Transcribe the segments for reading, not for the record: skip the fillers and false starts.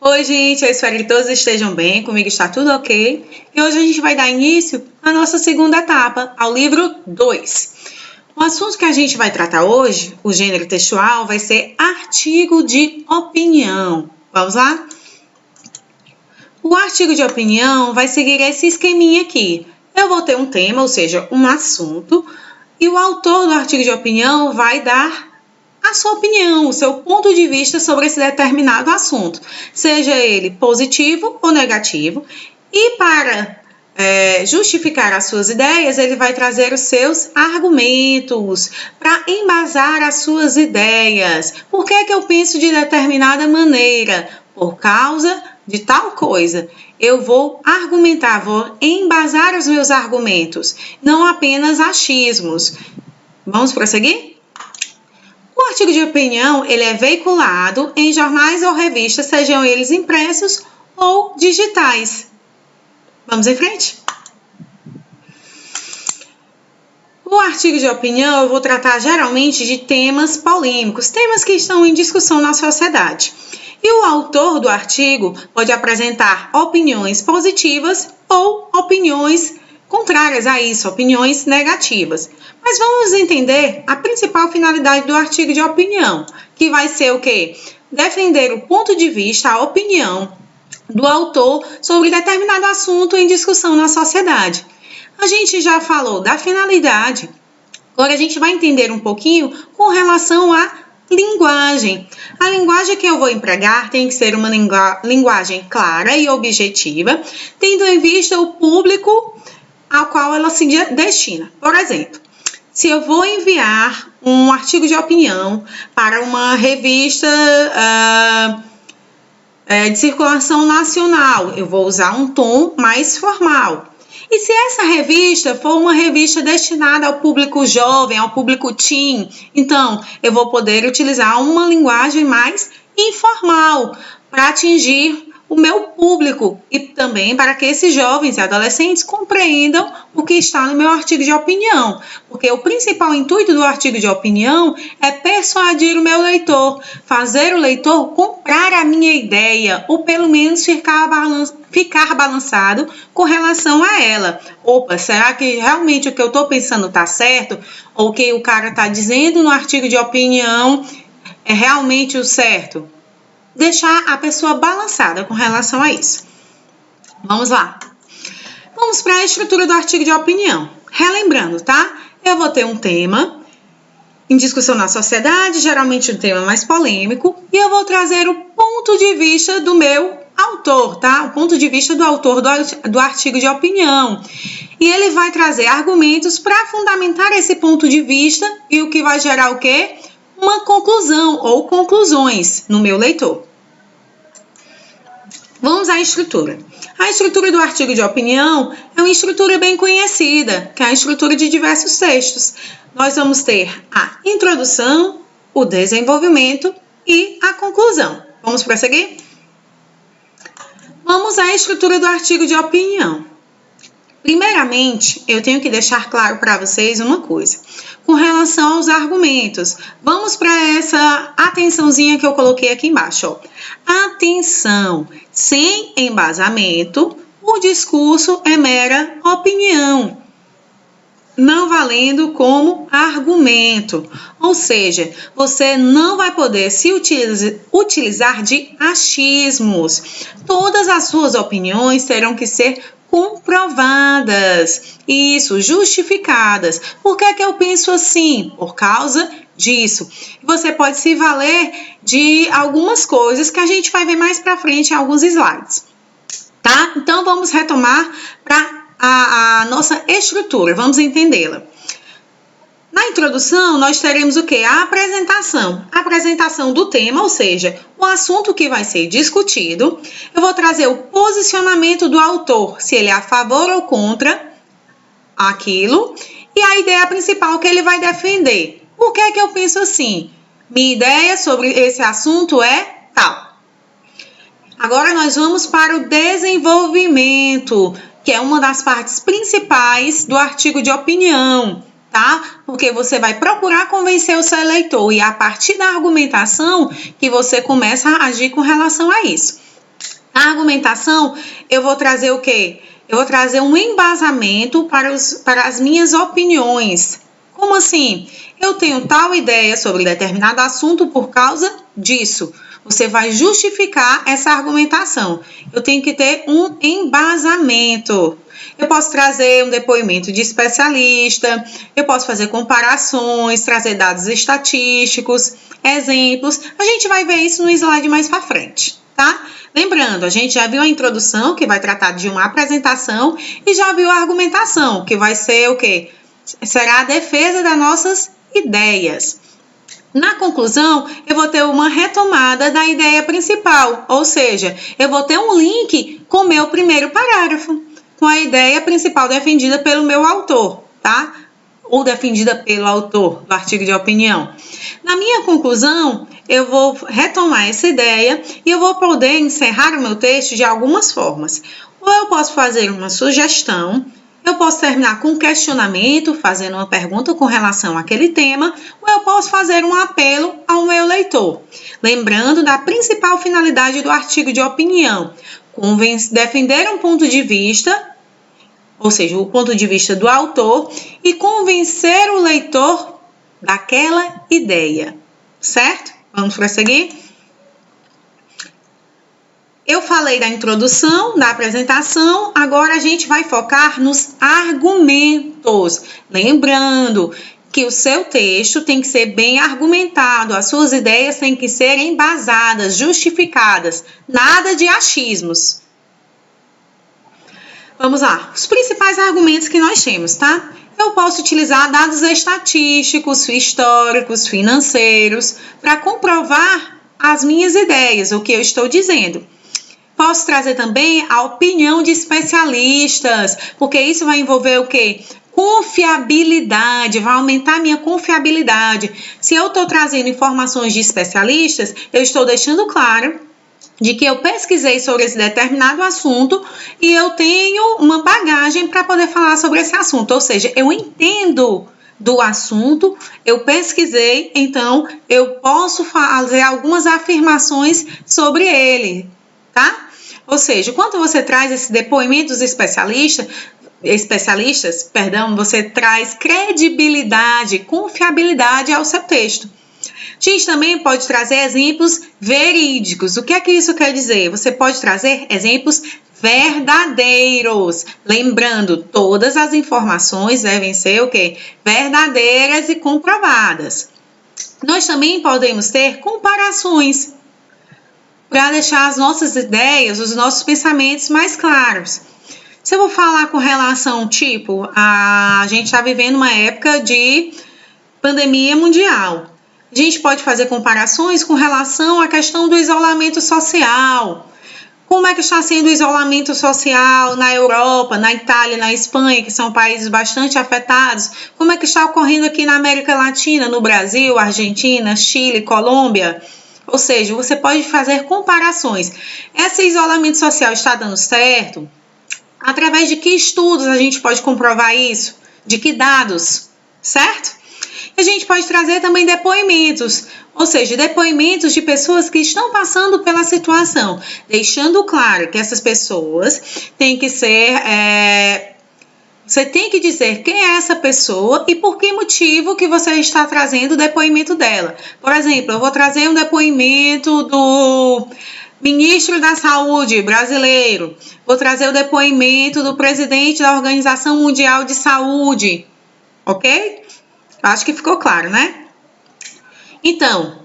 Oi, gente, eu espero que todos estejam bem, comigo está tudo ok. E hoje a gente vai dar início à nossa segunda etapa, ao livro 2. O assunto que a gente vai tratar hoje, o gênero textual, vai ser artigo de opinião. Vamos lá? O artigo de opinião vai seguir esse esqueminha aqui. Eu vou ter um tema, ou seja, um assunto, e o autor do artigo de opinião vai dar a sua opinião, o seu ponto de vista sobre esse determinado assunto, seja ele positivo ou negativo, e para justificar as suas ideias, ele vai trazer os seus argumentos para embasar as suas ideias. Por que eu penso de determinada maneira? Por causa de tal coisa. Eu vou argumentar, vou embasar os meus argumentos, não apenas achismos. Vamos prosseguir? O artigo de opinião, ele é veiculado em jornais ou revistas, sejam eles impressos ou digitais. Vamos em frente? O artigo de opinião, eu vou tratar geralmente de temas polêmicos, temas que estão em discussão na sociedade. E o autor do artigo pode apresentar opiniões positivas ou opiniões contrárias a isso, opiniões negativas. Mas vamos entender a principal finalidade do artigo de opinião, que vai ser o quê? Defender o ponto de vista, a opinião do autor sobre determinado assunto em discussão na sociedade. A gente já falou da finalidade, agora a gente vai entender um pouquinho com relação à linguagem. A linguagem que eu vou empregar tem que ser uma linguagem clara e objetiva, tendo em vista o público ao qual ela se destina. Por exemplo, se eu vou enviar um artigo de opinião para uma revista de circulação nacional, eu vou usar um tom mais formal. E se essa revista for uma revista destinada ao público jovem, ao público teen, então eu vou poder utilizar uma linguagem mais informal para atingir o meu público e também para que esses jovens e adolescentes compreendam o que está no meu artigo de opinião, porque o principal intuito do artigo de opinião é persuadir o meu leitor, fazer o leitor comprar a minha ideia ou pelo menos ficar balançado com relação a ela. Opa, será que realmente o que eu estou pensando está certo? Ou o que o cara está dizendo no artigo de opinião é realmente o certo? Deixar a pessoa balançada com relação a isso. Vamos lá. Vamos para a estrutura do artigo de opinião. Relembrando, tá? Eu vou ter um tema em discussão na sociedade, geralmente um tema mais polêmico, e eu vou trazer o ponto de vista do meu autor, tá? O ponto de vista do autor do artigo de opinião. E ele vai trazer argumentos para fundamentar esse ponto de vista e o que vai gerar o quê? Uma conclusão ou conclusões no meu leitor. Vamos à estrutura. A estrutura do artigo de opinião é uma estrutura bem conhecida, que é a estrutura de diversos textos. Nós vamos ter a introdução, o desenvolvimento e a conclusão. Vamos prosseguir? Vamos à estrutura do artigo de opinião. Primeiramente, eu tenho que deixar claro para vocês uma coisa. Com relação aos argumentos, vamos para essa atençãozinha que eu coloquei aqui embaixo. Ó. Atenção! Sem embasamento, o discurso é mera opinião, não valendo como argumento. Ou seja, você não vai poder se utilizar de achismos. Todas as suas opiniões terão que ser comprovadas, isso, justificadas. Por que eu penso assim? Por causa disso. Você pode se valer de algumas coisas que a gente vai ver mais para frente em alguns slides, tá? Então, vamos retomar para a nossa estrutura, vamos entendê-la. Na introdução, nós teremos o quê? A apresentação. A apresentação do tema, ou seja, o assunto que vai ser discutido. Eu vou trazer o posicionamento do autor, se ele é a favor ou contra aquilo. E a ideia principal que ele vai defender. Por que eu penso assim? Minha ideia sobre esse assunto é tal. Agora nós vamos para o desenvolvimento, que é uma das partes principais do artigo de opinião. Tá? Porque você vai procurar convencer o seu leitor e é a partir da argumentação que você começa a agir com relação a isso. Na argumentação, eu vou trazer o quê? Eu vou trazer um embasamento para as minhas opiniões. Como assim? Eu tenho tal ideia sobre determinado assunto por causa disso. Você vai justificar essa argumentação. Eu tenho que ter um embasamento. Eu posso trazer um depoimento de especialista, eu posso fazer comparações, trazer dados estatísticos, exemplos. A gente vai ver isso no slide mais para frente, tá? Lembrando, a gente já viu a introdução, que vai tratar de uma apresentação, e já viu a argumentação, que vai ser o quê? Será a defesa das nossas ideias. Na conclusão, eu vou ter uma retomada da ideia principal, ou seja, eu vou ter um link com o meu primeiro parágrafo, com a ideia principal defendida pelo meu autor, tá? Ou defendida pelo autor do artigo de opinião. Na minha conclusão, eu vou retomar essa ideia e eu vou poder encerrar o meu texto de algumas formas. Ou eu posso fazer uma sugestão, eu posso terminar com um questionamento, fazendo uma pergunta com relação àquele tema, ou eu posso fazer um apelo ao meu leitor. Lembrando da principal finalidade do artigo de opinião, defender um ponto de vista, ou seja, o ponto de vista do autor, e convencer o leitor daquela ideia, certo? Vamos prosseguir? Eu falei da introdução, da apresentação, agora a gente vai focar nos argumentos. Lembrando que o seu texto tem que ser bem argumentado, as suas ideias têm que ser embasadas, justificadas, nada de achismos. Vamos lá, os principais argumentos que nós temos, tá? Eu posso utilizar dados estatísticos, históricos, financeiros, para comprovar as minhas ideias, o que eu estou dizendo. Posso trazer também a opinião de especialistas, porque isso vai envolver o quê? Confiabilidade, vai aumentar a minha confiabilidade. Se eu estou trazendo informações de especialistas, eu estou deixando claro de que eu pesquisei sobre esse determinado assunto e eu tenho uma bagagem para poder falar sobre esse assunto, ou seja, eu entendo do assunto, eu pesquisei, então eu posso fazer algumas afirmações sobre ele, tá? Ou seja, quando você traz esse depoimento dos especialistas, você traz credibilidade, confiabilidade ao seu texto. A gente também pode trazer exemplos verídicos. O que é que isso quer dizer? Você pode trazer exemplos verdadeiros. Lembrando, todas as informações devem ser o quê? Verdadeiras e comprovadas. Nós também podemos ter comparações para deixar as nossas ideias, os nossos pensamentos mais claros. Se eu vou falar com relação, a gente está vivendo uma época de pandemia mundial. A gente pode fazer comparações com relação à questão do isolamento social. Como é que está sendo o isolamento social na Europa, na Itália, na Espanha, que são países bastante afetados? Como é que está ocorrendo aqui na América Latina, no Brasil, Argentina, Chile, Colômbia? Ou seja, você pode fazer comparações. Esse isolamento social está dando certo? Através de que estudos a gente pode comprovar isso? De que dados? Certo? A gente pode trazer também depoimentos, ou seja, depoimentos de pessoas que estão passando pela situação, deixando claro que essas pessoas têm que ser... Você tem que dizer quem é essa pessoa e por que motivo que você está trazendo o depoimento dela. Por exemplo, eu vou trazer um depoimento do ministro da Saúde brasileiro, vou trazer o depoimento do presidente da Organização Mundial de Saúde, ok? Acho que ficou claro, né? Então,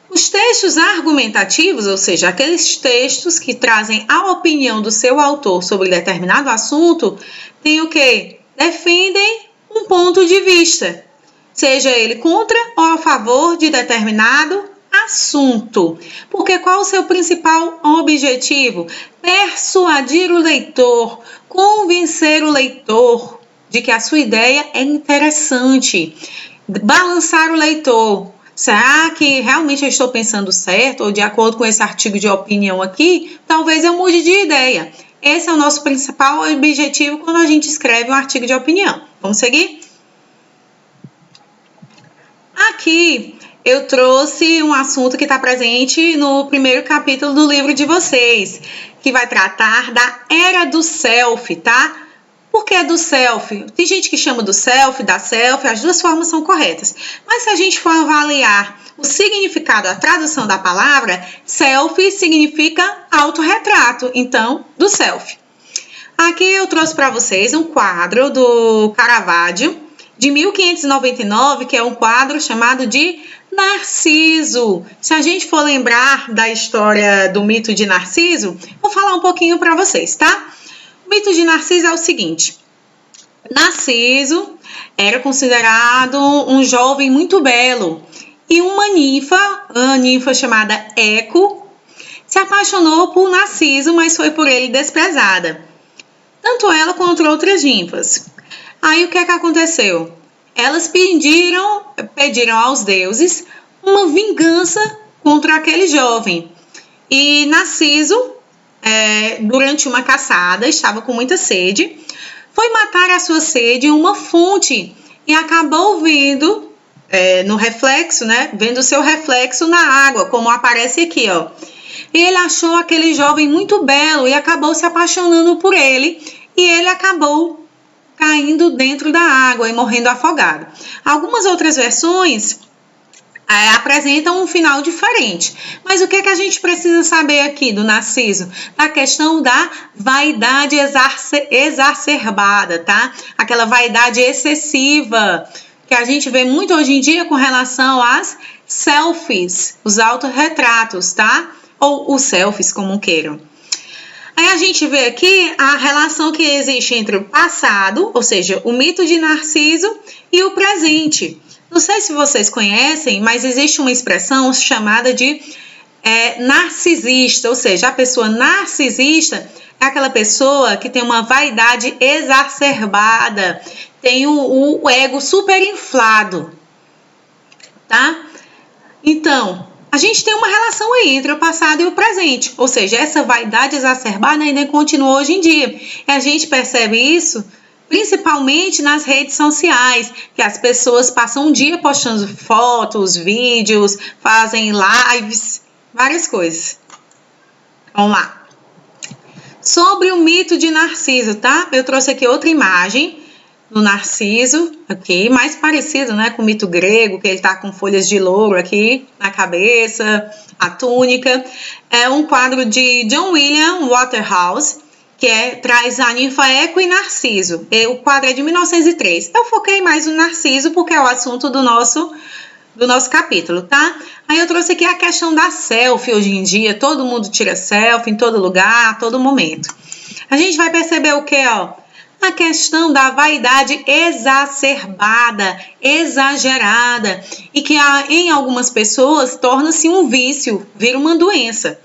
os textos argumentativos, ou seja, aqueles textos que trazem a opinião do seu autor sobre determinado assunto, tem o quê? Defendem um ponto de vista, seja ele contra ou a favor de determinado assunto. Porque qual o seu principal objetivo? Persuadir o leitor, convencer o leitor de que a sua ideia é interessante, balançar o leitor. Será que realmente eu estou pensando certo? Ou de acordo com esse artigo de opinião aqui, talvez eu mude de ideia. Esse é o nosso principal objetivo quando a gente escreve um artigo de opinião. Vamos seguir? Aqui eu trouxe um assunto que está presente no primeiro capítulo do livro de vocês, que vai tratar da era do selfie, tá? Por que do selfie? Tem gente que chama do selfie, da selfie, as duas formas são corretas. Mas se a gente for avaliar o significado, a tradução da palavra, selfie significa autorretrato, então, do selfie. Aqui eu trouxe para vocês um quadro do Caravaggio, de 1599, que é um quadro chamado de Narciso. Se a gente for lembrar da história do mito de Narciso, vou falar um pouquinho para vocês, tá? O mito de Narciso é o seguinte: Narciso era considerado um jovem muito belo e uma ninfa chamada Eco, se apaixonou por Narciso, mas foi por ele desprezada. Tanto ela quanto outras ninfas. Aí o que é que aconteceu? Elas pediram aos deuses uma vingança contra aquele jovem. E Narciso, durante uma caçada, estava com muita sede, foi matar a sua sede em uma fonte e acabou vendo no reflexo, né? Vendo o seu reflexo na água, como aparece aqui, ó. E ele achou aquele jovem muito belo e acabou se apaixonando por ele, e ele acabou caindo dentro da água e morrendo afogado. Algumas outras versões apresentam um final diferente. Mas o que é que a gente precisa saber aqui do Narciso? A questão da vaidade exacerbada, tá? Aquela vaidade excessiva que a gente vê muito hoje em dia com relação às selfies, os autorretratos, tá? Ou os selfies, como queiram. Aí a gente vê aqui a relação que existe entre o passado, ou seja, o mito de Narciso, e o presente. Não sei se vocês conhecem, mas existe uma expressão chamada de narcisista, ou seja, a pessoa narcisista é aquela pessoa que tem uma vaidade exacerbada, tem o ego super inflado, tá? Então, a gente tem uma relação aí entre o passado e o presente, ou seja, essa vaidade exacerbada ainda continua hoje em dia. E a gente percebe isso principalmente nas redes sociais, que as pessoas passam um dia postando fotos, vídeos, fazem lives, várias coisas. Vamos lá. Sobre o mito de Narciso, tá? Eu trouxe aqui outra imagem do Narciso, aqui, mais parecido, né, com o mito grego, que ele tá com folhas de louro aqui na cabeça, a túnica. É um quadro de John William Waterhouse, que traz a ninfa Eco e Narciso. O quadro é de 1903. Eu foquei mais no Narciso porque é o assunto do nosso capítulo, tá? Aí eu trouxe aqui a questão da selfie. Hoje em dia, todo mundo tira selfie em todo lugar, a todo momento. A gente vai perceber o que, ó? A questão da vaidade exacerbada, exagerada, e que em algumas pessoas torna-se um vício, vira uma doença.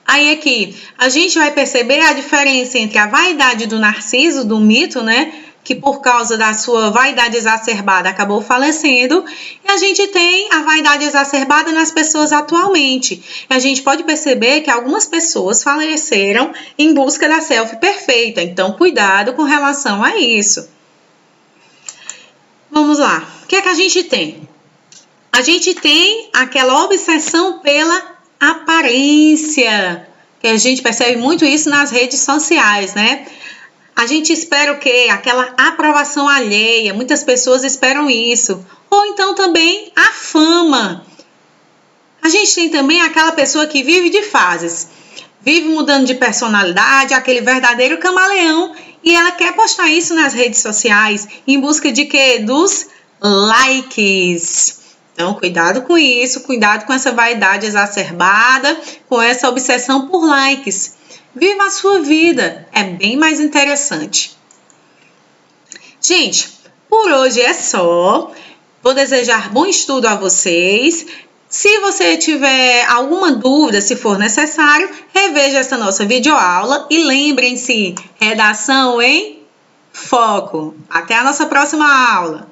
Aí aqui, a gente vai perceber a diferença entre a vaidade do Narciso, do mito, né? Que por causa da sua vaidade exacerbada acabou falecendo. E a gente tem a vaidade exacerbada nas pessoas atualmente. E a gente pode perceber que algumas pessoas faleceram em busca da selfie perfeita. Então, cuidado com relação a isso. Vamos lá. O que é que a gente tem? A gente tem aquela obsessão pela aparência, que a gente percebe muito isso nas redes sociais, né? A gente espera o quê? Aquela aprovação alheia, muitas pessoas esperam isso. Ou então também a fama. A gente tem também aquela pessoa que vive de fases, vive mudando de personalidade, aquele verdadeiro camaleão, e ela quer postar isso nas redes sociais, em busca de quê? Dos likes. Então, cuidado com isso, cuidado com essa vaidade exacerbada, com essa obsessão por likes. Viva a sua vida, é bem mais interessante. Gente, por hoje é só. Vou desejar bom estudo a vocês. Se você tiver alguma dúvida, se for necessário, reveja essa nossa videoaula e lembrem-se, redação em foco. Até a nossa próxima aula.